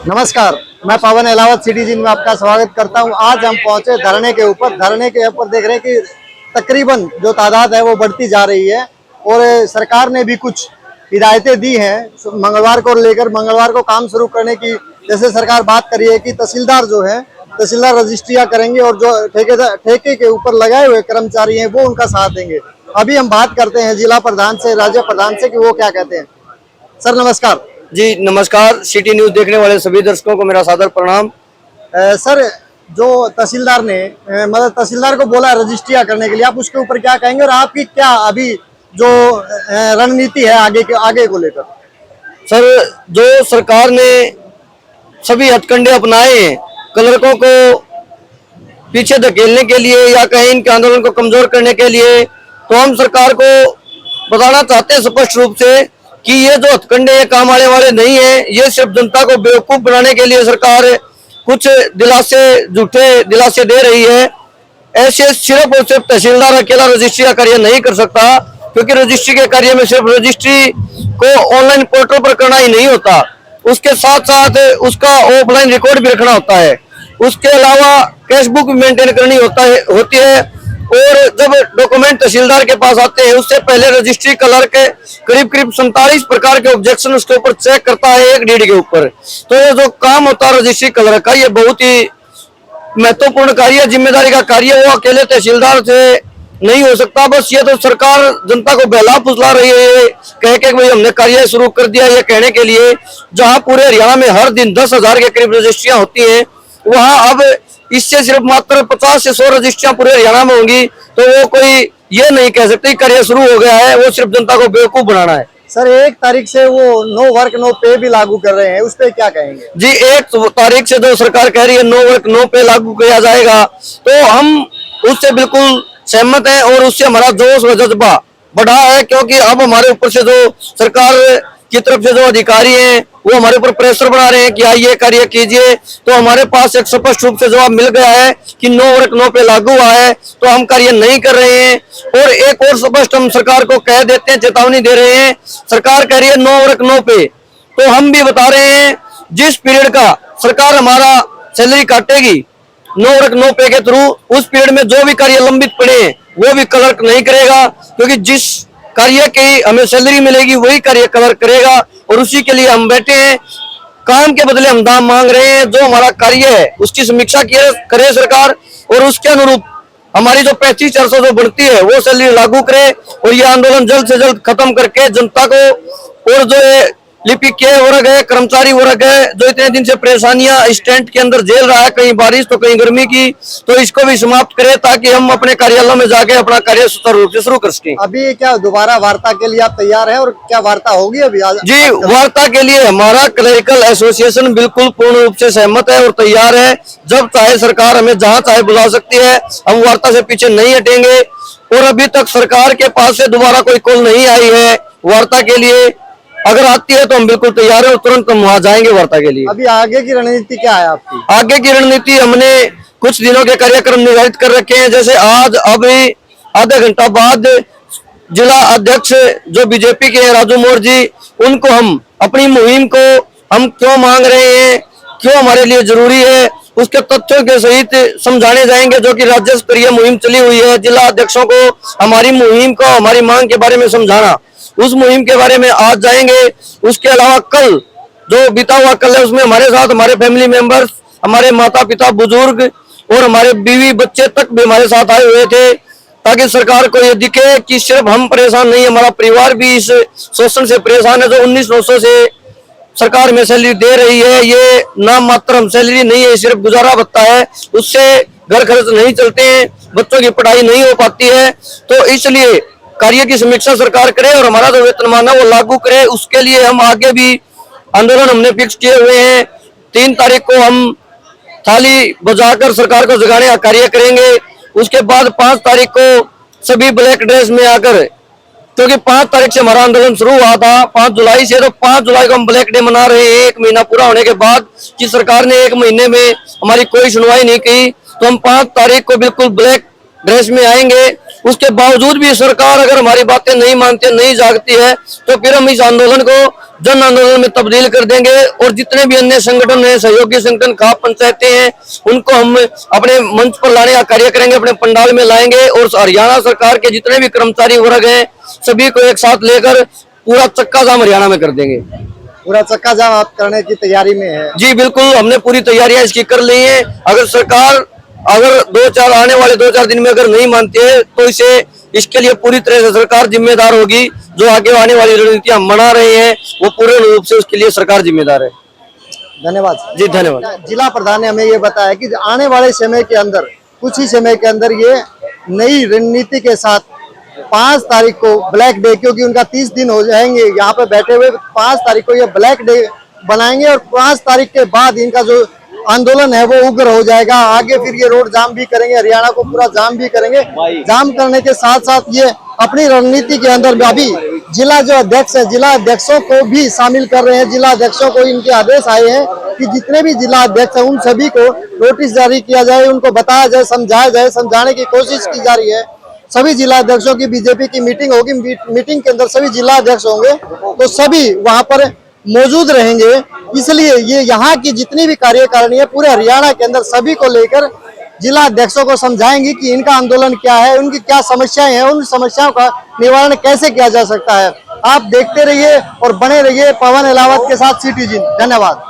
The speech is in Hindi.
नमस्कार, मैं पवन अहलावत सिटीजन में आपका स्वागत करता हूं। आज हम पहुंचे धरने के ऊपर देख रहे हैं कि तकरीबन जो तादाद है वो बढ़ती जा रही है और सरकार ने भी कुछ हिदायतें दी हैं मंगलवार को काम शुरू करने की। जैसे सरकार बात कर रही है कि तहसीलदार रजिस्ट्रियां करेंगे और जो ठेके के ऊपर लगाए हुए कर्मचारी हैं वो उनका साथ देंगे। अभी हम बात करते हैं जिला प्रधान से, राज्य प्रधान से कि वो क्या कहते हैं। सर नमस्कार। जी नमस्कार। सिटी न्यूज देखने वाले सभी दर्शकों को मेरा सादर प्रणाम। सर जो तहसीलदार ने तहसीलदार को बोला रजिस्ट्रियां करने के लिए, आप उसके ऊपर क्या कहेंगे और आपकी क्या अभी जो रणनीति है आगे को लेकर। सर जो सरकार ने सभी हथकंडे अपनाए हैं क्लर्कों को पीछे धकेलने के लिए या कहीं इनके आंदोलन को कमजोर करने के लिए, तो हम सरकार को बताना चाहते हैं स्पष्ट रूप से कि ये जो हथकंडे ये काम आने वाले नहीं है। ये सिर्फ जनता को बेवकूफ बनाने के लिए सरकार कुछ झूठे दिलासे दे रही है। ऐसे सिर्फ और सिर्फ तहसीलदार अकेला रजिस्ट्री का कार्य नहीं कर सकता, क्योंकि रजिस्ट्री के कार्य में सिर्फ रजिस्ट्री को ऑनलाइन पोर्टल पर करना ही नहीं होता, उसके साथ साथ उसका ऑफलाइन रिकॉर्ड भी रखना होता है। उसके अलावा कैश बुक भी मेंटेन करनी होती है। और जब डॉक्यूमेंट तहसीलदार के पास आते हैं उससे पहले रजिस्ट्री क्लर्क करीब 47 प्रकार के ऑब्जेक्शन उसके ऊपर चेक करता है एक डीड के ऊपर। तो ये जो काम होता है रजिस्ट्री क्लर्क का, ये बहुत ही महत्वपूर्ण कार्य, जिम्मेदारी का कार्य, वो अकेले तहसीलदार से नहीं हो सकता। बस ये तो सरकार जनता को बहला फुसला रही है कह के भाई हमने कार्य शुरू कर दिया, ये कहने के लिए। जहां पूरे हरियाणा में हर दिन 10,000 के करीब रजिस्ट्रियां होती हैं, वहां अब इससे सिर्फ मात्र 50 से 100 रजिस्ट्रियां पूरे हरियाणा में होंगी। तो वो कोई ये नहीं कह सकते कार्य शुरू हो गया है, वो सिर्फ जनता को बेवकूफ बनाना है। सर 1 तारीख से वो नो वर्क नो पे भी लागू कर रहे हैं, उस पर क्या कहेंगे। जी 1 तारीख से जो सरकार कह रही है नो वर्क नो पे लागू किया जाएगा, तो हम उससे बिल्कुल सहमत हैं और उससे हमारा जोश व जज्बा बढ़ा है। क्योंकि अब हमारे ऊपर से जो सरकार की तरफ से जो अधिकारी हैं वो हमारे ऊपर प्रेशर बना रहे हैं कि ये कार्य कीजिए, तो हमारे पास एक स्पष्ट रूप से जवाब मिल गया है कि नो वर्क नो पे लागू हुआ है, तो हम कार्य नहीं कर रहे हैं। और एक और स्पष्ट हम सरकार को कह देते हैं, चेतावनी दे रहे हैं। सरकार कह रही है नो वर्क नो पे, तो हम भी बता रहे हैं जिस पीरियड का सरकार हमारा सैलरी काटेगी नो वर्क नो पे के थ्रू, उस पीरियड में जो भी कार्य लंबित पड़े हैं वो भी क्लर्क नहीं करेगा, क्योंकि जिस कार्य की हमें सैलरी मिलेगी वही कार्य क्लर्क करेगा। और उसी के लिए हम बैठे हैं। काम के बदले हम दाम मांग रहे हैं। जो हमारा कार्य है उसकी समीक्षा करे सरकार, और उसके अनुरूप हमारी जो 35-400 जो बढ़ती है वो सैलरी लागू करे। और ये आंदोलन जल्द से जल्द खत्म करके जनता को, और जो लिपिक के वर्ग है, कर्मचारी वर्ग है, जो इतने दिन से परेशानियां स्टैंड के अंदर झेल रहा है, कहीं बारिश तो कहीं गर्मी की, तो इसको भी समाप्त करें ताकि हम अपने कार्यालय में जाके अपना कार्य सुचारू रूप से शुरू कर सकें। अभी क्या दोबारा वार्ता के लिए आप तैयार हैं और क्या वार्ता होगी अभी? जी वार्ता के लिए हमारा क्लरिकल एसोसिएशन बिल्कुल पूर्ण रूप से सहमत है और तैयार है। जब चाहे सरकार हमें जहां चाहे बुला सकती है, हम वार्ता से पीछे नहीं हटेंगे। और अभी तक सरकार के पास से दोबारा कोई कॉल नहीं आई है वार्ता के लिए। अगर आती है तो हम बिल्कुल तैयार है और तुरंत हम वहां जाएंगे वार्ता के लिए। अभी आगे की रणनीति क्या है आपकी? आगे की रणनीति हमने कुछ दिनों के कार्यक्रम निर्धारित कर रखे हैं। जैसे आज अभी आधा घंटा बाद जिला अध्यक्ष जो बीजेपी के राजू मोर जी, उनको हम अपनी मुहिम को हम क्यों मांग रहे हैं, क्यों हमारे लिए जरूरी है, उसके तथ्यों के सहित समझाने जाएंगे। जो कि राज्य स्तरीय मुहिम चली हुई है, जिला अध्यक्षों को हमारी मुहिम को, हमारी मांग के बारे में समझाना, उस मुहिम के बारे में आज जाएंगे। उसके अलावा कल जो बीता हुआ कल है उसमें हमारे साथ हमारे फैमिली मेंबर्स, हमारे माता पिता बुजुर्ग और हमारे बीवी बच्चे तक भी हमारे साथ आए हुए थे, ताकि सरकार को ये दिखे कि सिर्फ हम परेशान नहीं, हमारा परिवार भी इस शोषण से परेशान है। जो 1900 से सरकार में सैलरी दे रही है, ये नाम मात्र हम सैलरी नहीं है, सिर्फ गुजारा भत्ता है, उससे घर खर्च नहीं चलते हैं, बच्चों की पढ़ाई नहीं हो पाती है। तो इसलिए कार्य की समीक्षा सरकार करे और हमारा जो वेतनमान है वो लागू करे। उसके लिए हम आगे भी आंदोलन हमने फिक्स किए हुए हैं। 3 तारीख को हम थाली बजाकर सरकार को जगाने का कार्य करेंगे। उसके बाद 5 तारीख को सभी ब्लैक ड्रेस में आकर, क्योंकि 5 तारीख से हमारा आंदोलन शुरू हुआ था 5 जुलाई से, तो 5 जुलाई को हम ब्लैक डे मना रहे हैं। 1 महीना पूरा होने के बाद कि सरकार ने 1 महीने में हमारी कोई सुनवाई नहीं की, तो हम 5 तारीख को बिल्कुल ब्लैक ड्रेस में आएंगे। उसके बावजूद भी सरकार अगर हमारी बातें नहीं मानती, नहीं जागती है, तो फिर हम इस आंदोलन को जन आंदोलन में तब्दील कर देंगे और जितने भी अन्य संगठन हैं, सहयोगी संगठन, खाप पंचायतें हैं, उनको हम अपने मंच पर लाने का कार्य करेंगे, अपने पंडाल में लाएंगे और हरियाणा सरकार के जितने भी कर्मचारी वर्ग हैं सभी को एक साथ लेकर पूरा चक्का जाम हरियाणा में कर देंगे। पूरा चक्का जाम आप करने की तैयारी में है? जी बिल्कुल, हमने पूरी तैयारियां इसकी कर ली हैं। अगर सरकार आने वाले 2-4 दिन में अगर नहीं मानती है तो इसके लिए पूरी तरह से सरकार जिम्मेदार होगी। जो आगे आने वाली रणनीति हम बना रहे हैं वो पूर्ण रूप से उसके लिए सरकार जिम्मेदार है। धन्यवाद जी धन्यवाद। जिला प्रधान ने हमें ये बताया कि आने वाले समय के अंदर, कुछ ही समय के अंदर, ये नई रणनीति के साथ 5 तारीख को ब्लैक डे, क्योंकि उनका 30 दिन हो जाएंगे यहाँ पे बैठे हुए, 5 तारीख को ये ब्लैक डे बनाएंगे और 5 तारीख के बाद इनका जो आंदोलन है वो उग्र हो जाएगा। आगे फिर ये रोड जाम भी करेंगे, हरियाणा को पूरा जाम भी करेंगे। जाम करने के साथ साथ ये अपनी रणनीति के अंदर अभी जिला जो अध्यक्ष है, जिला अध्यक्षों को भी शामिल कर रहे हैं। जिला अध्यक्षों को इनके आदेश आए हैं कि जितने भी जिला अध्यक्ष हैं उन सभी को नोटिस जारी किया जाए, उनको बताया जाए, समझाया जाए, समझाने की कोशिश की जा रही है। सभी जिला अध्यक्षों की बीजेपी की मीटिंग होगी, मीटिंग के अंदर सभी जिला अध्यक्ष होंगे तो सभी वहां पर मौजूद रहेंगे। इसलिए ये यहाँ की जितनी भी कार्यकारिणी है पूरे हरियाणा के अंदर सभी को लेकर जिला अध्यक्षों को समझाएंगे कि इनका आंदोलन क्या है, उनकी क्या समस्याएं हैं, उन समस्याओं का निवारण कैसे किया जा सकता है। आप देखते रहिए और बने रहिए पवन अहलावत के साथ सिटीजन। धन्यवाद।